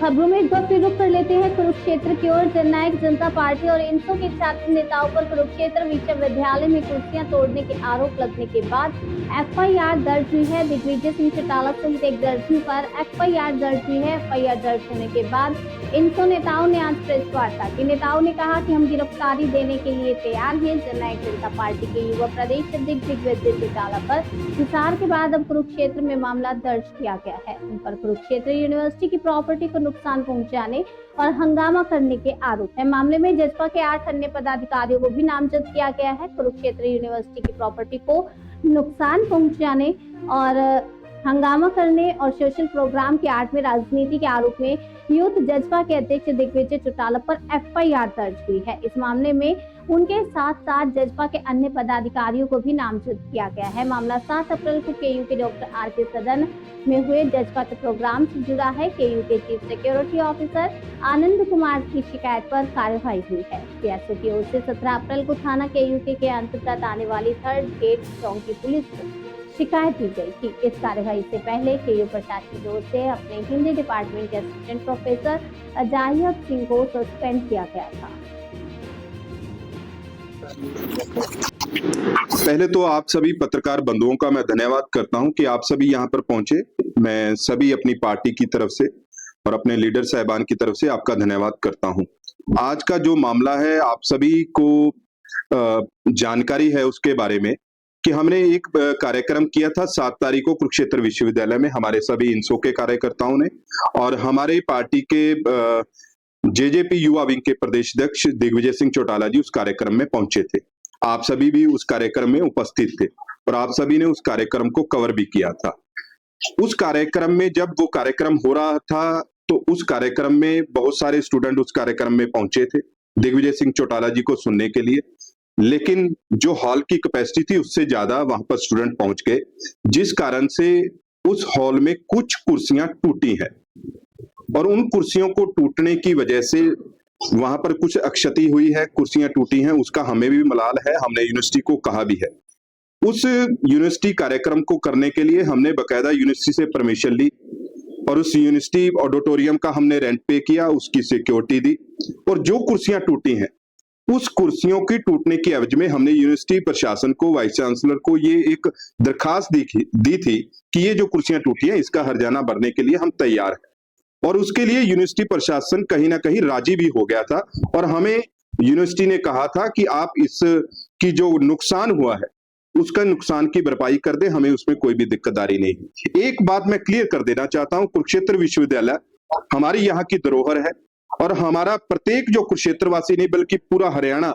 खबरों में एक बार फिर रुख कर लेते हैं कुरुक्षेत्र की ओर। जननायक जनता पार्टी और इंसो के छात्र नेताओं पर कुरुक्षेत्र विश्वविद्यालय में कुर्सियां तोड़ने के आरोप लगने के बाद एफआईआर दर्ज हुई है। दिग्विजय सिंह चौटाला सहित एक दर्जन पर एफआईआर दर्ज हुई है। एफआईआर दर्ज होने के बाद इंसो नेताओं ने आज प्रेस वार्ता की। नेताओं ने कहा कि हम गिरफ्तारी देने के लिए तैयार हैं। जननायक जनता पार्टी के युवा प्रदेश अध्यक्ष दिग्विजय चौटाला पर हिसार के बाद अब कुरुक्षेत्र में मामला दर्ज किया गया है। उन पर कुरुक्षेत्र यूनिवर्सिटी की प्रॉपर्टी को नुकसान पहुंचाने और हंगामा करने के आरोप है। मामले में जसपा के 8 अन्य पदाधिकारियों को भी नामजद किया गया है। कुरुक्षेत्र यूनिवर्सिटी की प्रॉपर्टी को नुकसान पहुंचाने और हंगामा करने और सोशल प्रोग्राम के आड़ में राजनीति के आरोप में यूथ जसपा के अध्यक्ष दिग्विजय चौटाला पर एफआईआर दर्ज हुई है। इस मामले में उनके साथ साथ जसपा के अन्य पदाधिकारियों को भी नामजद किया गया है। मामला 7 अप्रैल को केयू के डॉक्टर आर.के. सदन में हुए जसपा के प्रोग्राम से जुड़ा है। केयू के chief security officer Anand Kumar की शिकायत पर कार्रवाई हुई है। पीएसओ की ओर से 17 अप्रैल को थाना केयू के अंतर्गत आने वाली 3rd गेट चौकी पुलिस को शिकायत दी गई थी। इस कार्रवाई से पहले केयू प्रशासन की ओर से अपने हिंदी डिपार्टमेंट के असिस्टेंट प्रोफेसर अजायब सिंह को सस्पेंड किया गया था। पहले तो आप सभी पत्रकार बंधुओं का मैं धन्यवाद करता हूं कि आप सभी यहां पर पहुंचे। मैं सभी अपनी पार्टी की तरफ से और अपने लीडर साहबान की तरफ से आपका धन्यवाद करता हूं। आज का जो मामला है आप सभी को जानकारी है उसके बारे में कि हमने एक कार्यक्रम किया था 7 तारीख को कुरुक्षेत्र विश्वविद्यालय में हमारे सभी इंसो के कार्यकर्ताओं ने और हमारे पार्टी के जेजेपी युवा विंग के प्रदेश अध्यक्ष दिग्विजय सिंह चौटाला जी उस कार्यक्रम में पहुंचे थे। आप सभी भी उस कार्यक्रम में उपस्थित थे और आप सभी ने उस कार्यक्रम को कवर भी किया था। उस कार्यक्रम में जब वो कार्यक्रम हो रहा था तो उस कार्यक्रम में बहुत सारे स्टूडेंट उस कार्यक्रम में पहुंचे थे दिग्विजय सिंह चौटाला जी को सुनने के लिए, लेकिन जो हॉल की कैपेसिटी थी उससे ज्यादा वहां पर स्टूडेंट पहुंच गए, जिस कारण से उस हॉल में कुछ कुर्सियां टूटी हैं और उन कुर्सियों को टूटने की वजह से वहां पर कुछ क्षति हुई है, कुर्सियां टूटी हैं, उसका हमें भी मलाल है। हमने यूनिवर्सिटी को कहा भी है। उस यूनिवर्सिटी कार्यक्रम को करने के लिए हमने बकायदा यूनिवर्सिटी से परमिशन ली और उस यूनिवर्सिटी ऑडिटोरियम का हमने रेंट पे किया, उसकी सिक्योरिटी दी और जो कुर्सियां टूटी हैं उस कुर्सियों की टूटने की एवज में हमने यूनिवर्सिटी प्रशासन को, वाइस चांसलर को ये एक दरखास्त दी थी कि ये जो कुर्सियां टूटी हैं इसका हर्जाना भरने के लिए हम तैयार हैं। और उसके लिए यूनिवर्सिटी प्रशासन कहीं ना कहीं राजी भी हो गया था और हमें यूनिवर्सिटी ने कहा था कि आप इसकी जो नुकसान हुआ है उसका नुकसान की भरपाई कर दे, हमें उसमें कोई भी दिक्कतदारी नहीं। एक बात मैं क्लियर कर देना चाहता हूं, कुरुक्षेत्र विश्वविद्यालय हमारी यहाँ की धरोहर है और हमारा प्रत्येक जो कुरुक्षेत्रवासी नहीं बल्कि पूरा हरियाणा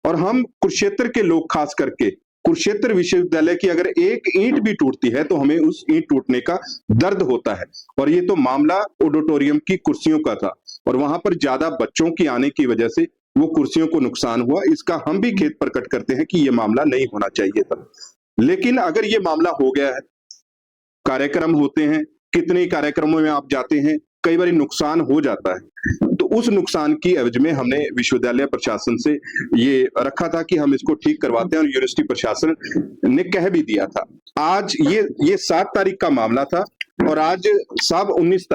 और हम कुरुक्षेत्र के लोग खास करके कुरुक्षेत्र विश्वविद्यालय की अगर एक ईंट भी टूटती है तो हमें उस ईंट टूटने का दर्द होता है। और ये तो मामला ऑडिटोरियम की कुर्सियों का था और वहां पर ज्यादा बच्चों की आने की वजह से वो कुर्सियों को नुकसान हुआ। इसका हम भी खेद प्रकट करते हैं कि ये मामला नहीं होना चाहिए था, लेकिन अगर ये मामला हो गया है, कार्यक्रम होते हैं, कितने कार्यक्रमों में आप जाते हैं, कई बार नुकसान हो जाता है, तो उस नुकसान की एवज में हमने विश्वविद्यालय प्रशासन से ये रखा था कि हम इसको ठीक करवाते हैं और यूनिवर्सिटी प्रशासन ने कह भी दिया था। आज ये 7 तारीख का मामला था और आज साहब 19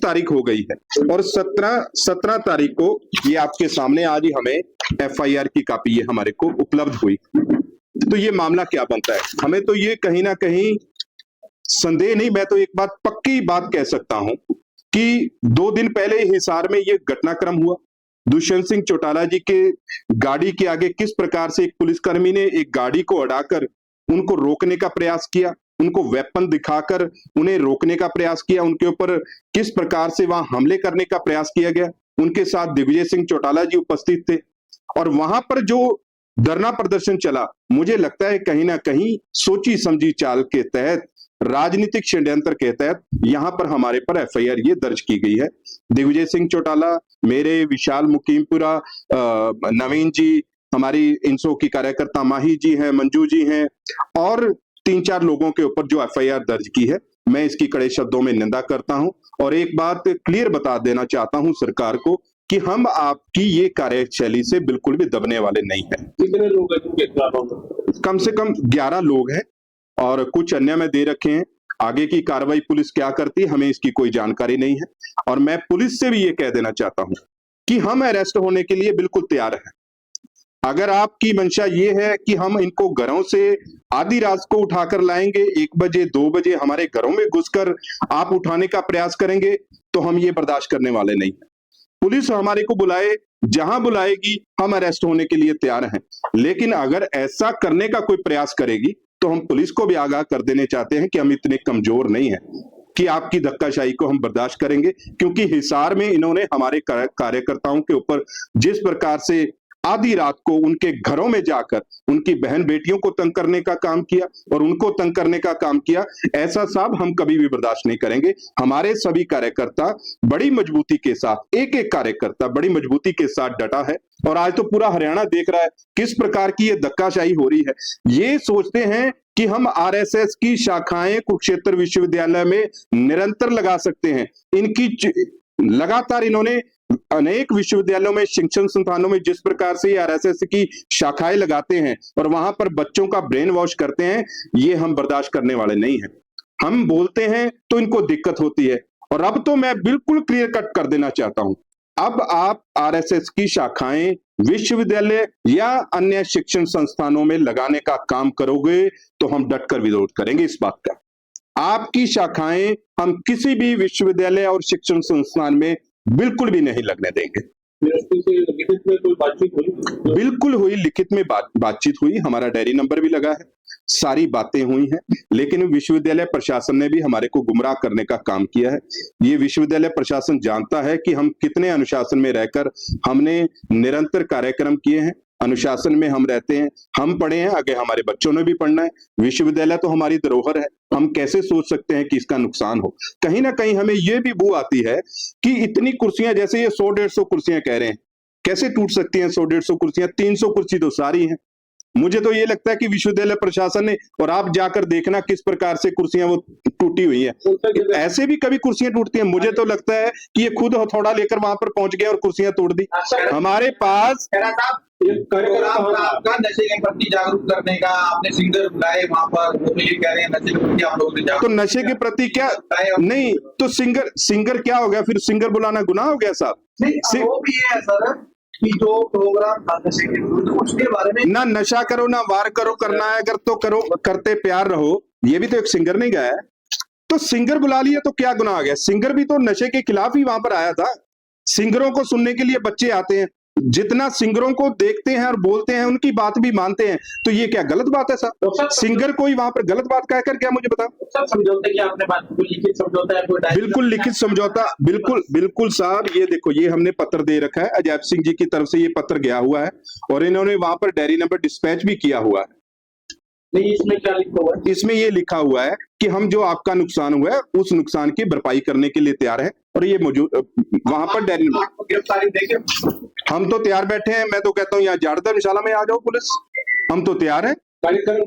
तारीख हो गई है और 17 तारीख को ये आपके सामने आज ही हमें एफआईआर की कॉपी ये हमारे को उपलब्ध हुई। तो ये मामला क्या बनता है, हमें तो ये कहीं ना कहीं संदेह नहीं, मैं तो एक बात पक्की बात कह सकता हूं कि 2 दिन पहले हिसार में ये घटनाक्रम हुआ। दुष्यंत सिंह चौटाला जी के गाड़ी के आगे किस प्रकार से एक पुलिसकर्मी ने एक गाड़ी को अड़ाकर उनको रोकने का प्रयास किया, उनको वेपन दिखाकर उन्हें रोकने का प्रयास किया, उनके ऊपर किस प्रकार से वहां हमले करने का प्रयास किया गया। उनके साथ दिग्विजय सिंह चौटाला जी उपस्थित थे और वहां पर जो धरना प्रदर्शन चला, मुझे लगता है कहीं ना कहीं सोची समझी चाल के तहत, राजनीतिक षड्यंत्र के तहत यहां पर हमारे पर एफआईआर ये दर्ज की गई है। दिग्विजय सिंह चौटाला, मेरे, विशाल मुकीमपुरा, नवीन जी, हमारी इंसो की कार्यकर्ता माही जी हैं, मंजू जी हैं और 3-4 लोगों के ऊपर जो एफआईआर दर्ज की है, मैं इसकी कड़े शब्दों में निंदा करता हूं और एक बात क्लियर बता देना चाहता हूं सरकार को कि हम आपकी ये कार्यशैली से बिल्कुल भी दबने वाले नहीं हैं। कितने लोग हैं? कम से कम 11 लोग हैं और कुछ अन्य में दे रखे हैं आगे की कार्रवाई पुलिस क्या करती है हमें इसकी कोई जानकारी नहीं है। और मैं पुलिस से भी ये कह देना चाहता हूं कि हम अरेस्ट होने के लिए बिल्कुल तैयार हैं। अगर आपकी मंशा ये है कि हम इनको घरों से आधी रात को उठाकर लाएंगे, 1 बजे 2 बजे हमारे घरों में घुसकर आप उठाने का प्रयास करेंगे, तो हम ये बर्दाश्त करने वाले नहीं। पुलिस हमारे को बुलाए, जहां बुलाएगी हम अरेस्ट होने के लिए तैयार हैं। लेकिन अगर ऐसा करने का कोई प्रयास करेगी तो हम पुलिस को भी आगाह कर देने चाहते हैं कि हम इतने कमजोर नहीं हैं कि आपकी धक्काशाही को हम बर्दाश्त करेंगे। क्योंकि हिसार में इन्होंने हमारे कार्यकर्ताओं के ऊपर जिस प्रकार से आधी रात को उनके घरों में जाकर उनकी बहन बेटियों को तंग करने का काम किया और उनको तंग करने का काम किया, ऐसा साहब हम कभी भी बर्दाश्त नहीं करेंगे। हमारे सभी कार्यकर्ता बड़ी मजबूती के साथ, एक एक कार्यकर्ता बड़ी मजबूती के साथ डटा है। और आज तो पूरा हरियाणा देख रहा है किस प्रकार की ये धक्काशाही हो रही है। ये सोचते हैं कि हम आरएसएस की शाखाएं कुरुक्षेत्र विश्वविद्यालय में निरंतर लगा सकते हैं। इनकी लगातार इन्होंने अनेक विश्वविद्यालयों में, शिक्षण संस्थानों में जिस प्रकार से आरएसएस की शाखाएं लगाते हैं और वहां पर बच्चों का ब्रेन वॉश करते हैं, ये हम बर्दाश्त करने वाले नहीं हैं। हम बोलते हैं तो इनको दिक्कत होती है। और अब तो मैं बिल्कुल क्लियर कट कर देना चाहता हूं, अब आप आरएसएस की शाखाएं विश्वविद्यालय या अन्य शिक्षण संस्थानों में लगाने का काम करोगे तो हम डटकर विरोध करेंगे इस बात का। आपकी शाखाएं हम किसी भी विश्वविद्यालय और शिक्षण संस्थान में बिल्कुल भी नहीं लगने देंगे। लिखित में कोई बातचीत हुई? बिल्कुल हुई, लिखित में बातचीत हुई, हमारा डायरी नंबर भी लगा है, सारी बातें हुई हैं। लेकिन विश्वविद्यालय प्रशासन ने भी हमारे को गुमराह करने का काम किया है। ये विश्वविद्यालय प्रशासन जानता है कि हम कितने अनुशासन में रहकर हमने निरंतर कार्यक्रम किए हैं। अनुशासन में हम रहते हैं, हम पढ़े हैं, आगे हमारे बच्चों ने भी पढ़ना है। विश्वविद्यालय तो हमारी धरोहर है, हम कैसे सोच सकते हैं कि इसका नुकसान हो। कहीं ना कहीं हमें यह भी बू आती है कि इतनी कुर्सियां, जैसे ये 100-150 कुर्सियां कह रहे हैं, कैसे टूट सकती हैं 100-150 कुर्सियां? 300 कुर्सी तो सारी हैं। मुझे तो ये लगता है कि विश्वविद्यालय प्रशासन ने, और आप जाकर देखना किस प्रकार से कुर्सियां वो टूटी हुई है। ऐसे भी कभी कुर्सियां टूटती हैं? मुझे तो लगता है कि ये खुद हथौड़ा लेकर वहां पर पहुंच गए और कुर्सियां तोड़ दी। हमारे पास आपका नशे के प्रति जागरूक करने का आपने सिंगर बुलाए वहां पर, वो ये कह रहे हैं नशे के प्रति आप लोग तो नशे के प्रति क्या नहीं, तो सिंगर क्या हो गया फिर? सिंगर बुलाना गुनाह हो गया साहब? नहीं, वो भी है सर कि जो प्रोग्राम था नशे के विरुद्ध, उसके बारे में ना नशा करो ना वार करो, करना है अगर तो करो, करते प्यार रहो, ये भी तो एक सिंगर ने गाया है। तो सिंगर बुला लिया तो क्या गुनाह आ गया? सिंगर भी तो नशे के खिलाफ ही वहां पर आया था। सिंगरों को सुनने के लिए बच्चे आते हैं, जितना सिंगरों को देखते हैं और बोलते हैं उनकी बात भी मानते हैं, तो ये क्या गलत बात है साहब? सिंगर कोई वहां पर गलत बात कहकर क्या मुझे बताओ? सब समझौते की आपने बात को लिखित समझौता है? बिल्कुल लिखित समझौता, बिल्कुल साहब। ये देखो, ये हमने पत्र दे रखा है, अजैब सिंह जी की तरफ से ये पत्र गया हुआ है और इन्होंने वहां पर डायरी नंबर डिस्पैच भी किया हुआ है। नहीं, इसमें क्या लिखा हुआ है? इसमें ये लिखा हुआ है कि हम जो आपका नुकसान हुआ है उस नुकसान की भरपाई करने के लिए तैयार है। और ये मौजूद वहां पर डायरी नंबर, गिरफ्तारी देके हम तो तैयार बैठे हैं। मैं तो कहता हूँ यहाँ जाड़ धर्मशाला में आ जाओ पुलिस, हम तो तैयार है,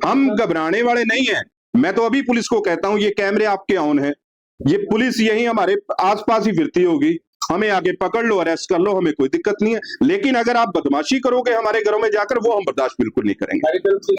हम घबराने वाले नहीं है। मैं तो अभी पुलिस को कहता हूँ ये कैमरे आपके ऑन है, ये पुलिस यही हमारे आसपास ही फिरती होगी, हमें आगे पकड़ लो, अरेस्ट कर लो, हमें कोई दिक्कत नहीं है। लेकिन अगर आप बदमाशी करोगे हमारे घरों में जाकर, वो हम बर्दाश्त बिल्कुल नहीं करेंगे।